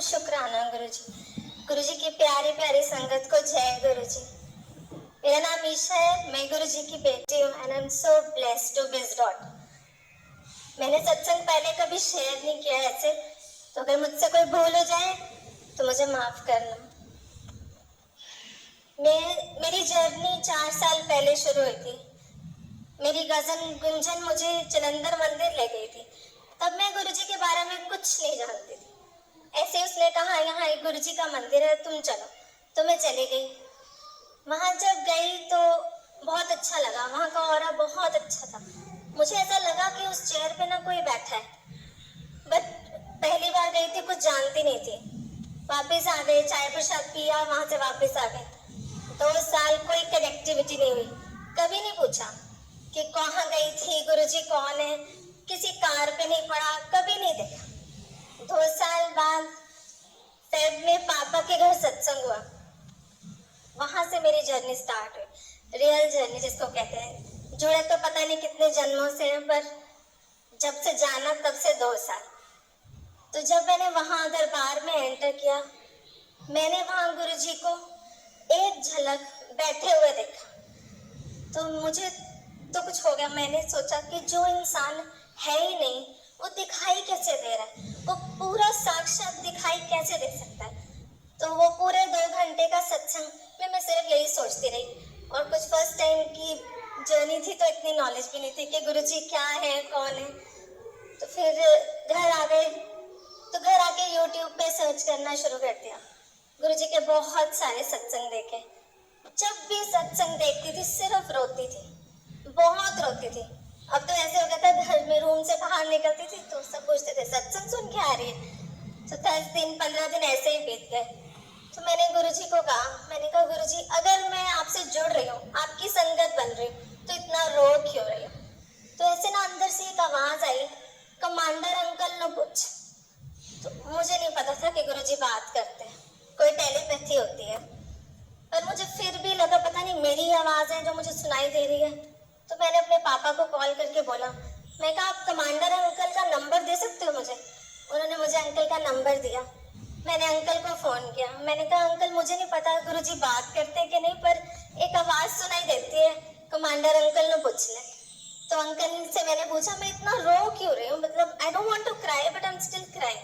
शुक्राना गुरुजी। गुरुजी की प्यारी प्यारी संगत को जय गुरुजी। मेरा नाम ईशा है, मैं गुरुजी की बेटी हूँ and I am so blessed to be his daughter. मैंने सत्संग पहले कभी शेयर नहीं किया ऐसे, तो अगर मुझसे कोई भूल हो जाए तो मुझे माफ करना। मेरी जर्नी 4 साल पहले शुरू हुई थी। मेरी कजन गुंजन मुझे जलंधर मंदिर ले गई थी। तब मैं गुरुजी के बारे में कुछ नहीं जानती थी। ऐसे उसने कहा यहाँ एक गुरुजी का मंदिर है, तुम चलो। तो मैं चली गई। वहां जब गई तो बहुत अच्छा लगा, वहां का ऑरा बहुत अच्छा था। मुझे ऐसा लगा कि उस चेयर पे ना कोई बैठा है, बट पहली बार गई थी, कुछ जानती नहीं थी। वापस आ गए, चाय प्रसाद पिया, वहां से वापस आ गए। 2 साल कोई कनेक्टिविटी नहीं हुई। कभी नहीं पूछा कि कहाँ गई थी, गुरुजी कौन है, किसी कार पे नहीं पड़ा, कभी नहीं देखा। 2 साल बाद फेब में पापा के घर सत्संग हुआ। वहां से मेरी जर्नी स्टार्ट हुई, रियल जर्नी जिसको कहते हैं। जुड़े तो पता नहीं कितने जन्मों से हैं, पर जब से जाना तब से 2 साल। तो जब मैंने वहां दरबार में एंटर किया, मैंने वहां गुरुजी को एक झलक बैठे हुए देखा, तो मुझे तो कुछ हो गया। मैंने सोचा कि जो इंसान है ही नहीं वो दिखाई कैसे दे रहा है, वो पूरा साक्षात दिखाई कैसे दे सकता है। तो वो पूरे 2 घंटे का सत्संग में मैं सिर्फ यही सोचती रही। और कुछ फर्स्ट टाइम की जर्नी थी तो इतनी नॉलेज भी नहीं थी कि गुरुजी क्या है, कौन है। तो फिर घर आ गए, तो घर आके यूट्यूब पे सर्च करना शुरू कर दिया। गुरुजी के बहुत सारे सत्संग देखे। जब भी सत्संग देखती थी सिर्फ रोती थी, बहुत रोती थी। अब तो ऐसे हो गया था, घर में रूम से बाहर निकलती थी तो सब पूछते थे सत्संग सुन के आ रही है। तो 10 दिन 15 दिन ऐसे ही बीत गए। तो मैंने गुरुजी को कहा, मैंने कहा गुरुजी अगर मैं आपसे जुड़ रही हूँ, आपकी संगत बन रही हूँ, तो इतना रो क्यों रही हूँ। तो ऐसे ना अंदर से एक आवाज आई, कमांडर अंकल न पूछ। तो मुझे नहीं पता था कि गुरुजी बात करते हैं, कोई टेलीपैथी होती है, पर मुझे फिर भी लगा पता नहीं मेरी आवाज है जो मुझे सुनाई दे रही है। तो मैंने अपने पापा को कॉल करके बोला, मैं कहा आप कमांडर अंकल का नंबर दे सकते हो मुझे। उन्होंने मुझे अंकल का नंबर दिया। मैंने अंकल को फोन किया, मैंने कहा अंकल मुझे नहीं पता गुरुजी बात करते कि नहीं, पर एक आवाज सुनाई देती है, कमांडर अंकल ने पूछ ले। तो अंकल से मैंने पूछा मैं इतना रो क्यों रही हूँ, मतलब I don't want to cry but I am still crying.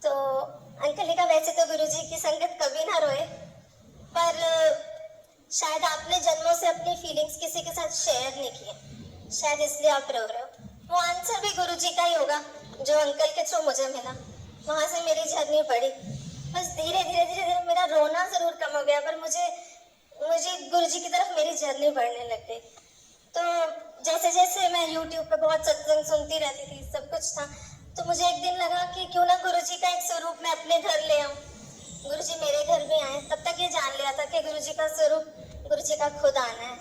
तो अंकल ने कहा वैसे तो गुरुजी की संगत कभी ना रोए, पर शायद आपने जन्मों से अपनी फीलिंग्स किसी के साथ शेयर नहीं किए, शायद इसलिए आप रो रहे हो। वो आंसर भी गुरुजी का ही होगा जो अंकल के थ्रू मुझे मिला। वहां से मेरी जर्नी बढ़ी। बस धीरे धीरे धीरे धीरे मेरा रोना जरूर कम हो गया, पर मुझे गुरुजी की तरफ मेरी जर्नी बढ़ने लग गई। तो जैसे जैसे मैं यूट्यूब पे बहुत सत्संग सुनती रहती थी, सब कुछ था, तो मुझे एक दिन लगा कि क्यों ना गुरुजी का एक स्वरूप मैं अपने घर ले आऊं। गुरुजी मेरे घर भी आए। तब तक ये जान लिया था कि गुरुजी का स्वरूप गुरुजी का खुद आना है।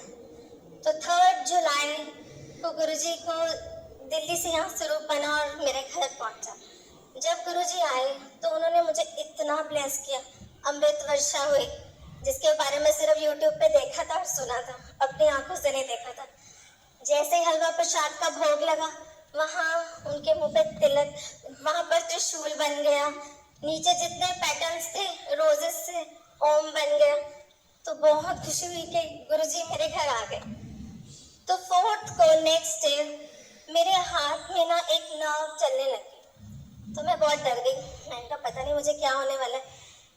तो 3 जुलाई को गुरुजी को दिल्ली से यहाँ स्वरूप बना और मेरे घर पहुंचा। जब गुरुजी आए तो उन्होंने मुझे इतना ब्लेस किया, अमृत वर्षा हुई, जिसके बारे में सिर्फ यूट्यूब पे देखा था और सुना था, अपनी आंखों से नहीं देखा था। जैसे ही हलवा प्रसाद का भोग लगा, वहाँ उनके मुंह पे तिलक, वहां पर त्रिशूल बन गया, नीचे जितने पैटर्न्स थे रोजेस से ओम बन गया। तो बहुत खुशी हुई कि गुरुजी मेरे घर आ गए। तो 4th को नेक्स्ट डे मेरे हाथ में ना एक नर्व चलने लगी, तो मैं बहुत डर गई। मैंने कहा पता नहीं मुझे क्या होने वाला है।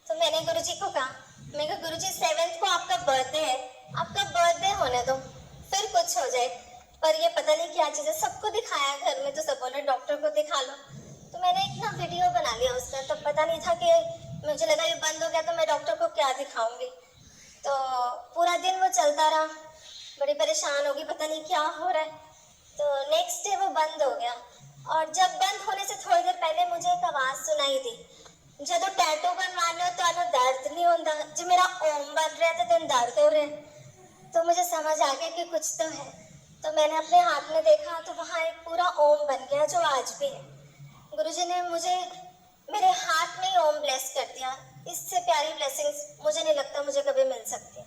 तो मैंने गुरुजी को कहा, मैं कहा गुरुजी 7th को आपका बर्थडे है, आपका बर्थडे होने दो, फिर कुछ हो जाए। पर ये पता नहीं क्या चीज़ है, सबको दिखाया घर में तो सब बोले डॉक्टर को दिखा लो। तो मैंने एक ना वीडियो बना लिया उसका, तब पता नहीं था कि मुझे लगा ये बंद हो गया तो मैं डॉक्टर को क्या दिखाऊंगी। तो पूरा दिन वो चलता रहा, बड़ी परेशान होगी पता नहीं क्या हो रहा है। तो नेक्स्ट डे वो बंद हो गया, और जब बंद होने से थोड़ी देर पहले मुझे एक आवाज़ सुनाई दी, जो टैटू बनवा लो तो आनो दर्द नहीं होता, जो मेरा ओम बन रहा था तो दर्द हो रहे हैं। तो मुझे समझ आ गया कि कुछ तो है। तो मैंने अपने हाथ में देखा तो वहाँ एक पूरा ओम बन गया जो आज भी है। गुरुजी ने मुझे मेरे हाथ में ही ओम ब्लेस कर दिया। इससे प्यारी ब्लेसिंग्स मुझे नहीं लगता मुझे कभी मिल सकती।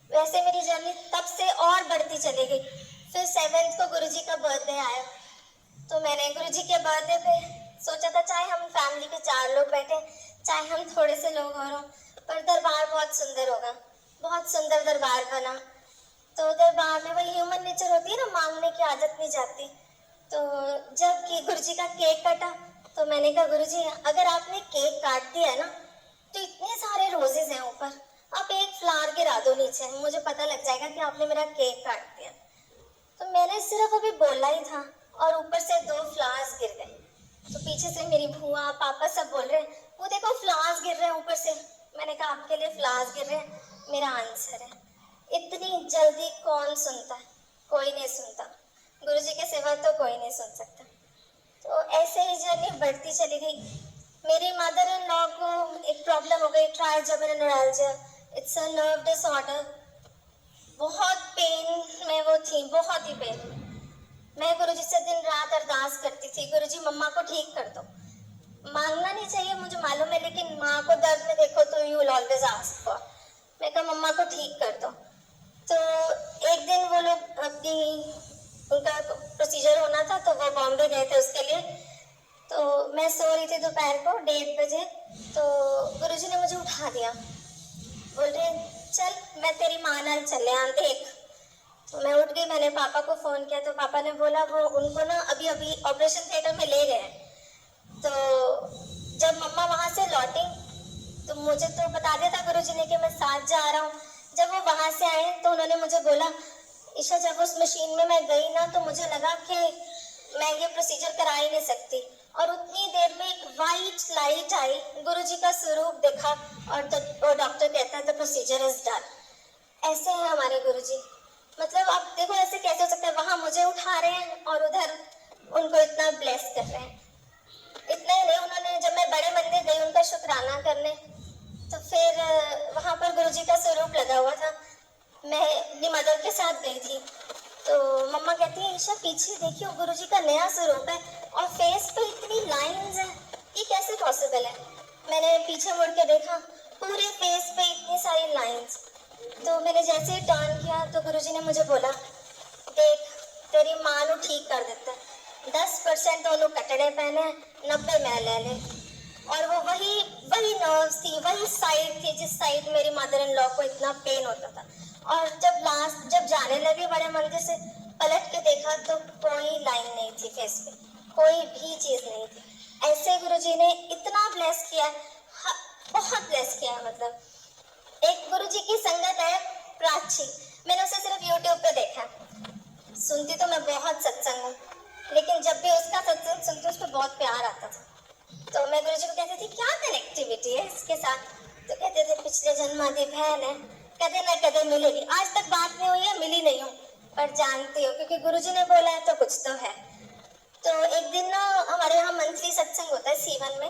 वैसे मेरी जर्नी तब से और बढ़ती चली गई। फिर 7th को गुरुजी का बर्थडे आया, तो मैंने गुरुजी के बर्थडे पे सोचा था चाहे हम फैमिली के 4 लोग बैठे, चाहे हम थोड़े से लोग और हों, पर दरबार बहुत सुंदर होगा। बहुत सुंदर दरबार बना। तो दरबार में वही ह्यूमन नेचर होती है ना, मांगने की आदत नहीं जाती। तो जब कि गुरुजी का केक कटा तो मैंने कहा गुरुजी अगर आपने केक काट दिया है ना, तो इतने सारे रोजेज हैं ऊपर, आप एक फ्लावर गिरा दो नीचे, मुझे पता लग जाएगा कि आपने मेरा केक काट दिया। तो मैंने सिर्फ अभी बोला ही था और ऊपर से 2 फ्लावर्स गिर गए। तो पीछे से मेरी बुआ पापा सब बोल रहे हैं वो देखो फ्लावर्स गिर रहे हैं ऊपर से। मैंने कहा आपके लिए फ्लावर्स गिर रहे हैं, मेरा आंसर है। इतनी जल्दी कौन सुनता है, कोई नहीं सुनता। गुरुजी के सिवा तो कोई नहीं सुन सकता। तो ऐसे ही जर्नी बढ़ती चली गई। मेरी मदर इन लॉ को एक प्रॉब्लम हो गई, trigeminal neuralgia, it's a nerve disorder. बहुत पेन में वो थी, बहुत ही पेन। मैं गुरुजी से दिन रात अरदास करती थी, गुरुजी मम्मा को ठीक कर दो। मांगना नहीं चाहिए मुझे मालूम है, लेकिन माँ को दर्द में देखो तो you will always ask for. मैं कहा मम्मा को ठीक कर दो। तो एक दिन वो लोग अपनी उनका प्रोसीजर होना था तो वो बॉम्बे गए थे उसके लिए। तो मैं सो रही थी दोपहर को 1:30 बजे। तो गुरुजी ने मुझे उठा दिया, बोल रहे चल मैं तेरी माँ नाल चले आ देख। तो मैं उठ गई, मैंने पापा को फोन किया तो पापा ने बोला वो उनको ना अभी अभी ऑपरेशन थिएटर में ले गए। तो जब मम्मा वहाँ से लौटी तो मुझे तो बता दिया था गुरुजी ने कि मैं साथ जा रहा हूँ। जब वो वहाँ से आए तो उन्होंने मुझे बोला ईशा जब उस मशीन में मैं गई ना तो मुझे लगा कि मैं ये प्रोसीजर करा ही नहीं सकती। और उतनी देर में एक वाइट लाइट आई, गुरुजी का स्वरूप देखा और डॉक्टर कहता है द प्रोसीजर इज डन। ऐसे हैं हमारे गुरुजी। मतलब आप देखो ऐसे कैसे हो सकता है, वहाँ मुझे उठा रहे हैं और उधर उनको इतना ब्लेस कर रहे हैं। इतना ही नहीं, उन्होंने जब मैं बड़े मंदिर गई उनका शुक्राना करने तो फिर वहाँ पर गुरुजी का स्वरूप लगा हुआ था। मैं अपनी मदर के साथ गई थी तो मम्मा कहती है ईशा पीछे देखियो गुरुजी का नया स्वरूप है और फेस पे इतनी लाइंस हैं, ये कैसे पॉसिबल है। मैंने पीछे मुड़ के देखा, पूरे फेस पे इतनी सारी लाइंस। तो मैंने जैसे ही टर्न किया तो गुरुजी ने मुझे बोला देख तेरी माँ को ठीक कर देता है, 10% तो उन्होंने कटड़े पहने, 90 मैं ले ले। और वो वही नर्व्स थी, वही साइड थी जिस साइड मेरी मदर इन लॉ को इतना पेन होता था। और जब जाने लगे बड़े मंदिर से पलट के देखा तो कोई लाइन नहीं थी फेस पे, कोई भी चीज नहीं थी। ऐसे गुरुजी ने इतना ब्लेस किया, बहुत ब्लेस किया। मतलब एक गुरुजी की संगत है प्राची, मैंने उसे सिर्फ यूट्यूब पे देखा। सुनती तो मैं बहुत सत्संग हूँ, लेकिन जब भी उसका सत्संग सुनती उस पर बहुत प्यार आता था। तो मैं गुरुजी को कहती थी क्या कनेक्टिविटी है इसके साथ, तो कहते थे पिछले जन्म की बहन है, कदे न कदे मिलेगी। आज तक बात नहीं हुई है, मिली नहीं हूँ, पर जानती हूँ क्योंकि गुरुजी ने बोला है तो कुछ तो है। तो एक दिन ना हमारे यहाँ मंथली सत्संग होता है सीवन में,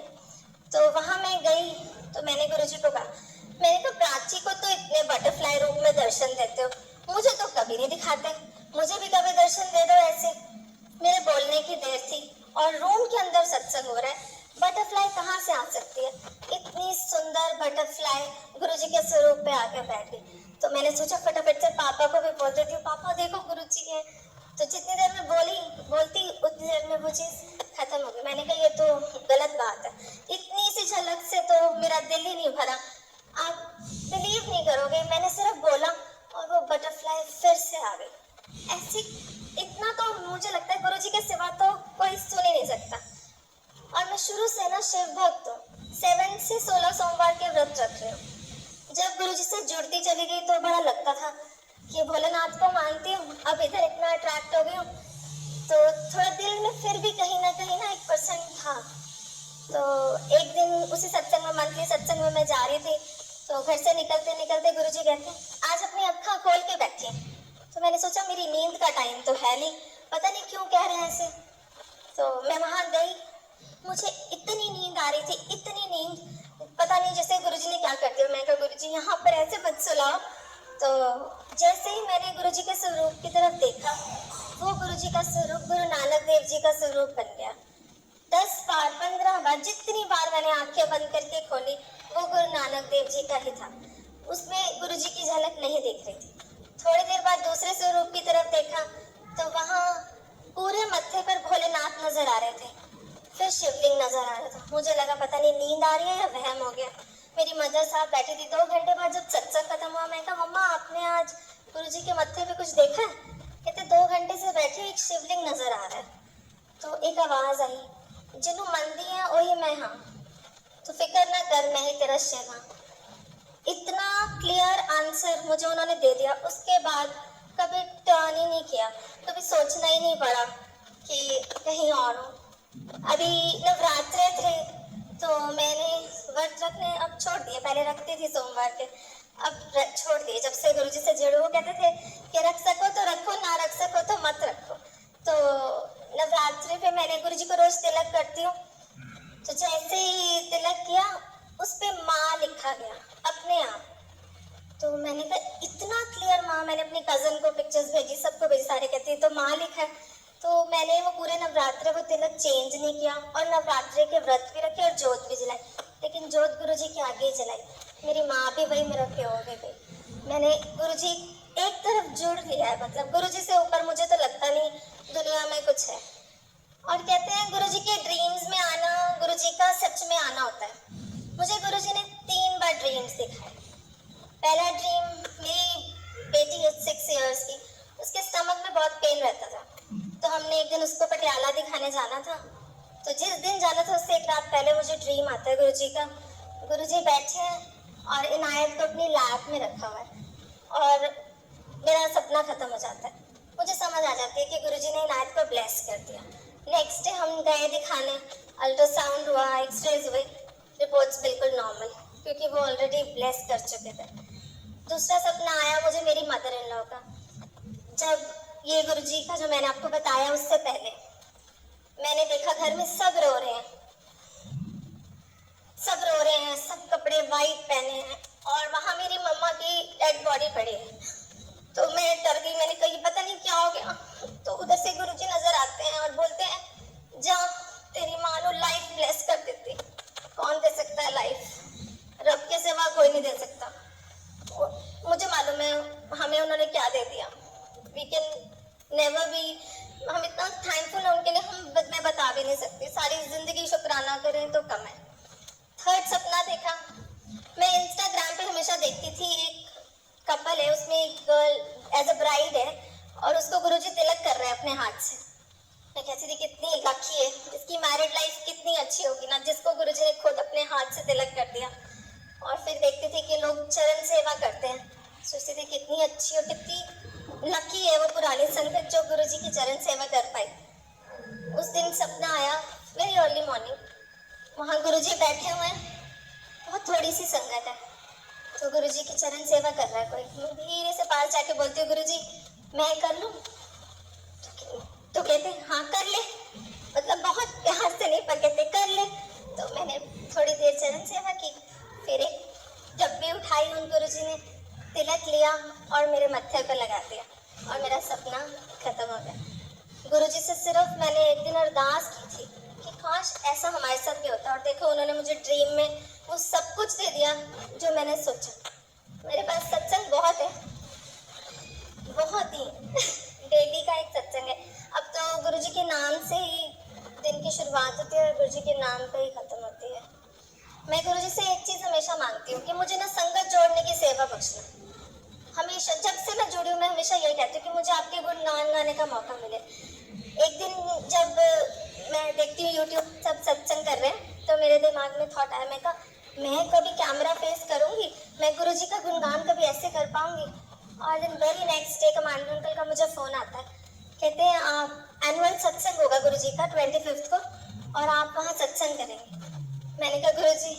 तो वहाँ मैं गई तो मैंने गुरुजी को कहा, मैंने कहा प्राची को तो इतने बटरफ्लाई रूप में दर्शन देते हो, मुझे तो कभी नहीं दिखाते, मुझे भी कभी दर्शन दे दो ऐसे। मेरे बोलने की देर थी और रूम के अंदर सत्संग हो रहा है, बटरफ्लाई कहाँ से आ सकती है। इतनी सुंदर बटरफ्लाई गुरुजी के स्वरूप पे आके बैठ गई। तो मैंने सोचा फटाफट से पापा को भी बोल देती हूँ, पापा देखो गुरुजी है। तो जितनी देर में बोलती उतनी देर में वो चीज खत्म हो गई। मैंने कहा ये तो गलत बात है, इतनी सी झलक से तो मेरा दिल ही नहीं भरा। आप बिलीव नहीं करोगे, मैंने सिर्फ बोला और वो बटरफ्लाई फिर से आ गई। ऐसी इतना तो मुझे लगता है गुरुजी के सिवा तो कोई सुन ही नहीं सकता। और मैं शुरू से ना शिव भक्त हूँ, 7 से 16 सोमवार के व्रत रख रही हूँ। जब गुरुजी से जुड़ती चली गई तो बड़ा लगता था कि भोलेनाथ को मानती हूँ, अब इधर इतना अट्रैक्ट हो गई हूँ, तो थोड़ा दिल में फिर भी कहीं ना 1% था। तो एक दिन उसी सत्संग में, मंथली सत्संग में मैं जा रही थी, तो घर से निकलते निकलते गुरुजी कहते आज अपनी अक्खा खोल के बैठी। तो मैंने सोचा मेरी नींद का टाइम तो है नहीं, पता नहीं क्यों कह रहे हैं ऐसे। तो मैं वहां गई, मुझे इतनी नींद आ रही थी, इतनी नींद, पता नहीं जैसे गुरुजी ने क्या कर दिया। मैं कहा गुरुजी यहाँ पर ऐसे मत सुलाओ। तो जैसे ही मैंने गुरुजी के स्वरूप की तरफ देखा, वो गुरुजी का स्वरूप गुरु नानक देव जी का स्वरूप बन गया। 10 बार 15 बार जितनी बार मैंने आंखें बंद करके खोली वो गुरु नानक देव जी का ही था। उसमें गुरुजी की झलक नहीं दिख रही थी। थोड़ी देर बाद दूसरे स्वरूप की तरफ देखा तो वहाँ पूरे मत्थे पर भोलेनाथ नजर आ रहे थे। फिर शिवलिंग नजर आ रहा था। मुझे लगा पता नहीं नींद आ रही है या वहम हो गया। मेरी मदर साहब बैठी थी। 2 घंटे बाद जब सत्संग खत्म हुआ, मैं कहा मम्मा आपने आज गुरुजी के मत्थे पे कुछ देखा है? कहते 2 घंटे से बैठी एक शिवलिंग नजर आ रहा है। तो एक आवाज आई, जिन्हों मंदी है वही मैं हाँ, तो फिक्र ना कर मैं ही तेरा शिव हाँ। इतना क्लियर आंसर मुझे उन्होंने दे दिया। उसके बाद कभी टर्न ही नहीं किया, कभी सोचना ही नहीं पड़ा कि कहीं और हो। अभी नवरात्रे थे तो मैंने व्रत रखने अब छोड़ दिए। पहले रखती थी सोमवार के, अब छोड़ दिए। जब से गुरुजी से जुड़े, वो कहते थे कि रख सको तो रखो, ना रख सको तो मत रखो। तो नवरात्रि पे मैंने गुरुजी को रोज तिलक करती हूँ। तो जैसे ही तिलक किया, उस पे माँ लिखा गया अपने आप। तो मैंने कहा इतना क्लियर माँ, मैंने अपनी कजन को पिक्चर्स भेजी, सबको भेजी, सारे कहती है तो माँ लिखा है। तो मैंने वो पूरे नवरात्रे वो तिलक चेंज नहीं किया और नवरात्रे के व्रत भी रखे और जोत भी जलाई, लेकिन जोत गुरुजी के आगे ही जलाई। मेरी माँ भी वही, मेरा प्यो भी वही। मैंने गुरुजी एक तरफ जुड़ लिया है, मतलब गुरुजी से ऊपर मुझे तो लगता नहीं दुनिया में कुछ है। और कहते हैं गुरुजी के ड्रीम्स में आना, गुरुजी का सच में आना होता है। मुझे गुरुजी ने 3 बार ड्रीम्स दिखाए। पहला ड्रीम, मेरी बेटी है 6 इयर्स की, उसके स्टमक में बहुत पेन रहता था। तो हमने एक दिन उसको पटियाला दिखाने जाना था। तो जिस दिन जाना था उससे एक रात पहले मुझे ड्रीम आता है गुरुजी का। गुरुजी बैठे हैं और इनायत को अपनी लैब में रखा हुआ है और मेरा सपना खत्म हो जाता है। मुझे समझ आ जाती है कि गुरुजी ने इनायत को ब्लेस कर दिया। नेक्स्ट डे हम गए दिखाने, अल्ट्रासाउंड हुआ, एक्सरेज हुए, रिपोर्ट्स बिल्कुल नॉर्मल, क्योंकि वो ऑलरेडी ब्लेस कर चुके थे। दूसरा सपना आया मुझे मेरी मदर इन लॉ का। जब ये गुरुजी का जो मैंने आपको बताया उससे पहले मैंने देखा घर में सब रो रहे हैं, सब रो रहे हैं, सब कपड़े वाइट पहने हैं और वहां मेरी मम्मा की डेड बॉडी पड़ी है। तो मैं डर गई, मैंने कहा पता नहीं क्या हो गया। तो उधर से गुरुजी नजर आते हैं और बोलते हैं जा तेरी माँ को लाइफ ब्लेस कर देती। कौन दे सकता है लाइफ? रब के सिवा कोई नहीं दे सकता। मुझे मालूम है हमें उन्होंने क्या दे दिया। वी कैन नेवर बी, हम इतना थैंकफुल हैं उनके लिए, मैं बता भी नहीं सकती। सारी जिंदगी शुक्राना करें तो कम है। थर्ड सपना देखा, मैं इंस्टाग्राम पे हमेशा देखती थी, एक कपल है, उसमें एक गर्ल एज अ ब्राइड है और उसको गुरुजी तिलक कर रहे हैं अपने हाथ से। मैं कहती थी कितनी लकी है, इसकी मैरिड लाइफ कितनी अच्छी होगी ना, जिसको गुरुजी ने खुद अपने हाथ से तिलक कर दिया। और फिर देखती थी कि लोग चरण सेवा करते हैं, सोचती थी कितनी अच्छी और कितनी लकी है वो पुरानी संगत जो गुरुजी की चरण सेवा कर पाई। उस दिन सपना आया वेरी अर्ली मॉर्निंग, वहाँ गुरुजी बैठे हुए हैं, बहुत थोड़ी सी संगत है, तो गुरुजी की चरण सेवा कर रहा है कोई। मैं धीरे से पास जाके बोलती हूँ गुरुजी मैं कर लूँ? तो कहते हाँ कर ले, मतलब बहुत प्यार से नहीं पर कहते कर ले। तो मैंने थोड़ी देर चरण सेवा की, फिर एक डब्बी उठाई, उन गुरुजी ने तिलक लिया और मेरे मत्थे पे लगा दिया और मेरा सपना खत्म हो गया। गुरुजी से सिर्फ मैंने एक दिन अरदास की थी कि काश ऐसा हमारे साथ भी होता, और देखो उन्होंने मुझे ड्रीम में वो सब कुछ दे दिया जो मैंने सोचा। मेरे पास सत्संग बहुत है, बहुत ही डेली का एक सत्संग है। अब तो गुरुजी के नाम से ही दिन की शुरुआत होती है और गुरुजी के नाम पे ही खत्म होती है। मैं गुरुजी से एक चीज़ हमेशा मांगती हूँ कि मुझे ना संगत जोड़ने की सेवा बख्शना। हमेशा जब से मैं जुड़ी हूँ मैं हमेशा यही कहती हूँ कि मुझे आपके गुणगान गाने का मौका मिले। एक दिन जब मैं देखती हूँ यूट्यूब सब सत्संग कर रहे हैं तो मेरे दिमाग में थॉट आया, मैं कहा मैं कभी कैमरा फेस करूँगी, मैं गुरुजी का गुणगान कभी ऐसे कर पाऊँगी। और दिन very next day commander uncle का मुझे फ़ोन आता है, कहते हैं आप एनुअल सत्संग होगा गुरुजी का 25 को और आप वहाँ सत्संग करेंगे। मैंने कहा गुरुजी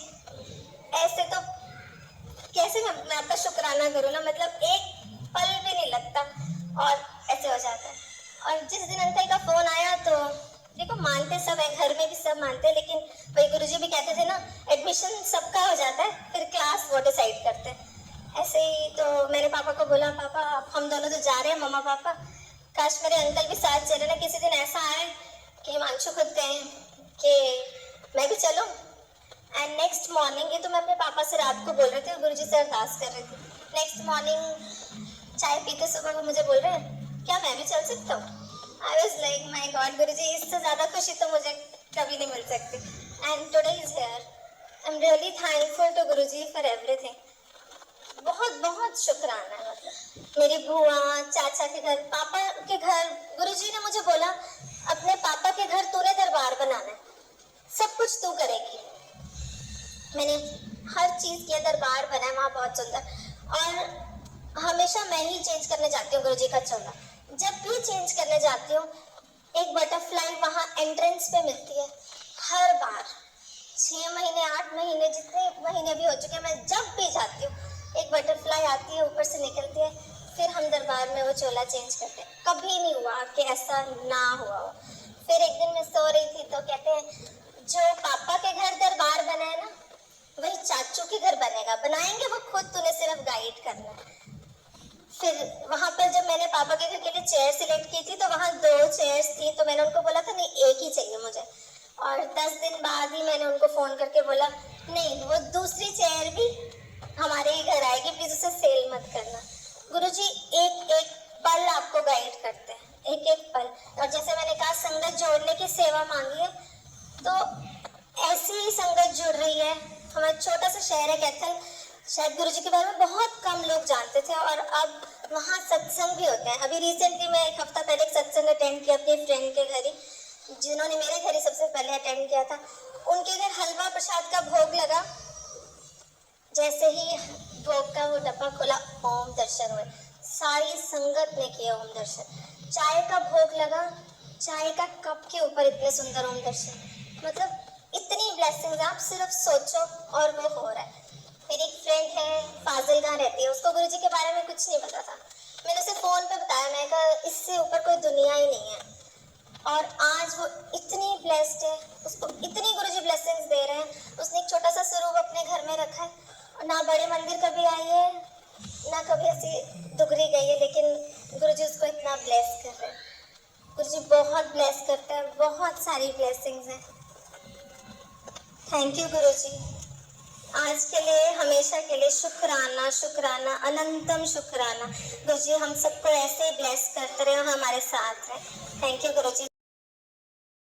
ऐसे तो कैसे मैं आपका शुक्राना करूँ ना, मतलब एक पल भी नहीं लगता और ऐसे हो जाता है। और जिस दिन अंकल का फ़ोन आया तो देखो मानते सब है, घर में भी सब मानते हैं, लेकिन वही गुरुजी भी कहते थे ना एडमिशन सबका हो जाता है, फिर क्लास वो डिसाइड करते हैं। ऐसे ही तो मेरे पापा को बोला पापा हम दोनों तो जा रहे हैं मम्मा पापा, काश मेरे अंकल भी साथ चले ना। किसी दिन ऐसा आए कि हिमांशु खुद कहें कि मैं भी चलूँ। एंड नेक्स्ट मॉर्निंग, ये तो मैं अपने पापा से रात को बोल रही थी और गुरुजी से अरदास कर रही थी। नेक्स्ट मॉर्निंग चाय पीते सुबह वो मुझे बोल रहे हैं क्या मैं भी चल सकता हूँ? I was like my God Guruji, इससे ज़्यादा खुशी तो मुझे कभी नहीं मिल सकती। And today is here. I am really thankful to Guruji for everything. बहुत बहुत शुक्राना है। मतलब मेरी बुआ चाचा के घर, पापा के घर, गुरुजी ने मुझे बोला अपने पापा के घर तूने दरबार बनाना है, सब कुछ तू करेगी। मैंने हर चीज किया, दरबार बना है वहाँ बहुत सुंदर। और हमेशा मैं ही चेंज करने जाती हूँ गुरुजी का चोला। जब भी चेंज करने जाती हूँ एक बटरफ्लाई वहाँ एंट्रेंस पे मिलती है हर बार। 6 महीने 8 महीने जितने महीने भी हो चुके, मैं जब भी जाती हूँ एक बटरफ्लाई आती है, ऊपर से निकलती है, फिर हम दरबार में वो चोला चेंज करते हैं। कभी नहीं हुआ कि ऐसा ना हुआ हो। फिर एक दिन मैं सो रही थी तो कहते हैं जो पापा के घर दरबार बना है ना, वही चाचू के घर बनेगा, बनाएंगे वो खुद, तूने सिर्फ गाइड करना है। फिर वहां पर जब मैंने पापा के घर के लिए चेयर सिलेक्ट की थी तो वहां 2 चेयर्स थी, तो मैंने उनको बोला था नहीं एक ही चाहिए मुझे। और 10 दिन बाद ही मैंने उनको फोन करके बोला नहीं वो दूसरी चेयर भी हमारे ही घर आएगी, प्लीज उसे सेल मत करना। गुरुजी एक एक पल आपको गाइड करते हैं, एक एक पल। और जैसे मैंने कहा संगत जोड़ने की सेवा मांगी है, तो ऐसी ही संगत जुड़ रही है। हमारा छोटा सा शहर है कैथल, शायद गुरुजी के बारे में बहुत कम लोग जानते थे, और अब वहाँ सत्संग भी होते हैं। अभी रिसेंटली मैं 1 हफ्ता पहले एक सत्संग अटेंड किया अपनी फ्रेंड के घर ही, जिन्होंने मेरे घर ही सबसे पहले अटेंड किया था। उनके घर हलवा प्रसाद का भोग लगा, जैसे ही भोग का वो डब्बा खोला ओम दर्शन हुए, सारी संगत ने किया ओम दर्शन। चाय का भोग लगा, चाय का कप के ऊपर इतने सुंदर ओम दर्शन, मतलब इतनी ब्लेसिंग्स आप सिर्फ सोचो और वो हो रहा है। मेरी एक फ्रेंड है फाजिलगाह रहती है, उसको गुरुजी के बारे में कुछ नहीं पता था। मैंने उसे फोन पे बताया, मैं कहा इससे ऊपर कोई दुनिया ही नहीं है। और आज वो इतनी ब्लेस्ड है, उसको इतनी गुरुजी ब्लेसिंग्स दे रहे हैं। उसने एक छोटा सा स्वरूप अपने घर में रखा है, और ना बड़े मंदिर कभी आई है ना कभी ऐसी दुगरी गई है, लेकिन गुरुजी उसको इतना ब्लेस कर रहे हैं। गुरुजी बहुत ब्लेस करते हैं, बहुत सारी ब्लेसिंग्स हैं। थैंक यू गुरुजी, आज के लिए हमेशा के लिए शुक्राना शुक्राना अनंतम शुक्राना। गुरुजी हम सबको ऐसे ही ब्लेस करते रहे और हमारे साथ रहे। Thank you Guruji.